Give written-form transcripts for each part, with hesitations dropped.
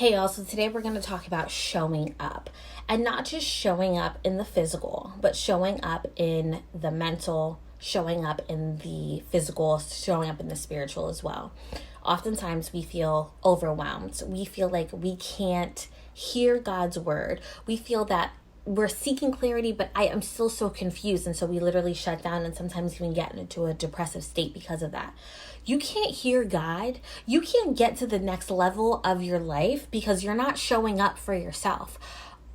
Hey y'all, so today we're going to talk about showing up, and not just showing up in the physical, but showing up in the mental, showing up in the physical, showing up in the spiritual as well. Oftentimes we feel overwhelmed. We feel like we can't hear God's word. We feel that we're seeking clarity, but I am still so confused. And so we literally shut down and sometimes even get into a depressive state because of that. You can't hear God. You can't get to the next level of your life because you're not showing up for yourself.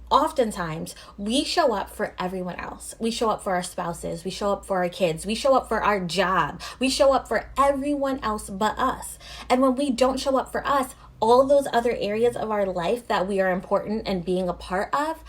Oftentimes, we show up for everyone else. We show up for our spouses. We show up for our kids. We show up for our job. We show up for everyone else but us. And when we don't show up for us, all those other areas of our life that we are important and being a part of,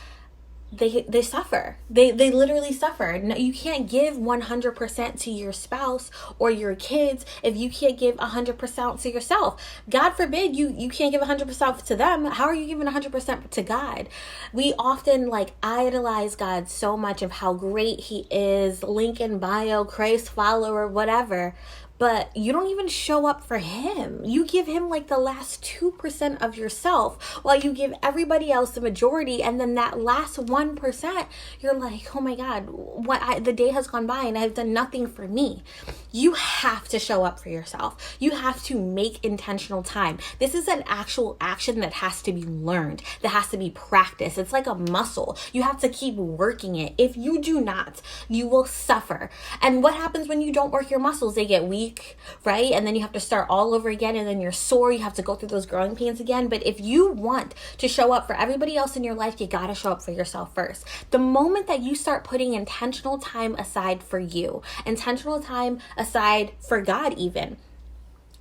they suffer. They literally suffer. No, you can't give 100% to your spouse or your kids if you can't give 100% to yourself. God forbid you can't give 100% to them. How are you giving 100% to God? We often idolize God so much of how great he is, link in bio, Christ follower, whatever. But you don't even show up for him. You give him the last 2% of yourself while you give everybody else the majority. And then that last 1%, you're like, oh my God, the day has gone by and I've done nothing for me. You have to show up for yourself. You have to make intentional time. This is an actual action that has to be learned, that has to be practiced. It's like a muscle. You have to keep working it. If you do not, you will suffer. And what happens when you don't work your muscles? They get weak, right? And then you have to start all over again, and then you're sore. You have to go through those growing pains again. But if you want to show up for everybody else in your life, you got to show up for yourself first. The moment that you start putting intentional time aside for you, intentional time aside for God even,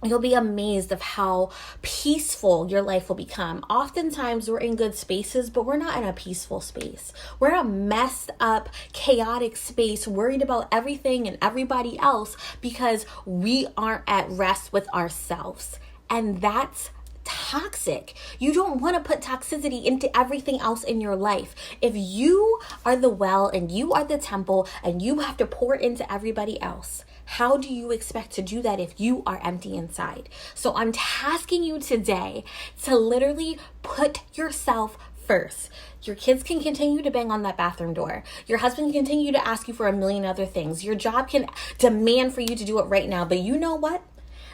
you'll be amazed of how peaceful your life will become. Oftentimes we're in good spaces, but we're not in a peaceful space. We're in a messed up, chaotic space, worried about everything and everybody else because we aren't at rest with ourselves. And that's toxic. You don't want to put toxicity into everything else in your life. If you are the well and you are the temple and you have to pour into everybody else, how do you expect to do that if you are empty inside? So I'm tasking you today to literally put yourself first. Your kids can continue to bang on that bathroom door. Your husband can continue to ask you for a million other things. Your job can demand for you to do it right now. But you know what?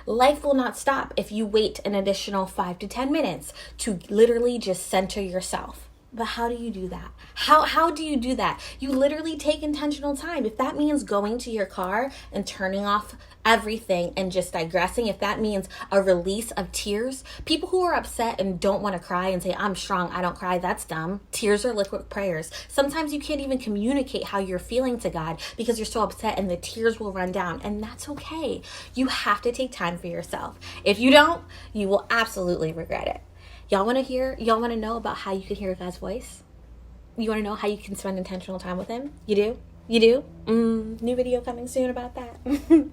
Life will not stop if you wait an additional 5 to 10 minutes to literally just center yourself. But how do you do that? How do you do that? You literally take intentional time. If that means going to your car and turning off everything and just digressing, if that means a release of tears, people who are upset and don't want to cry and say, I'm strong, I don't cry, that's dumb. Tears are liquid prayers. Sometimes you can't even communicate how you're feeling to God because you're so upset and the tears will run down. And that's okay. You have to take time for yourself. If you don't, you will absolutely regret it. Y'all want to know about how you can hear God's voice? You want to know how you can spend intentional time with him? You do? New video coming soon about that.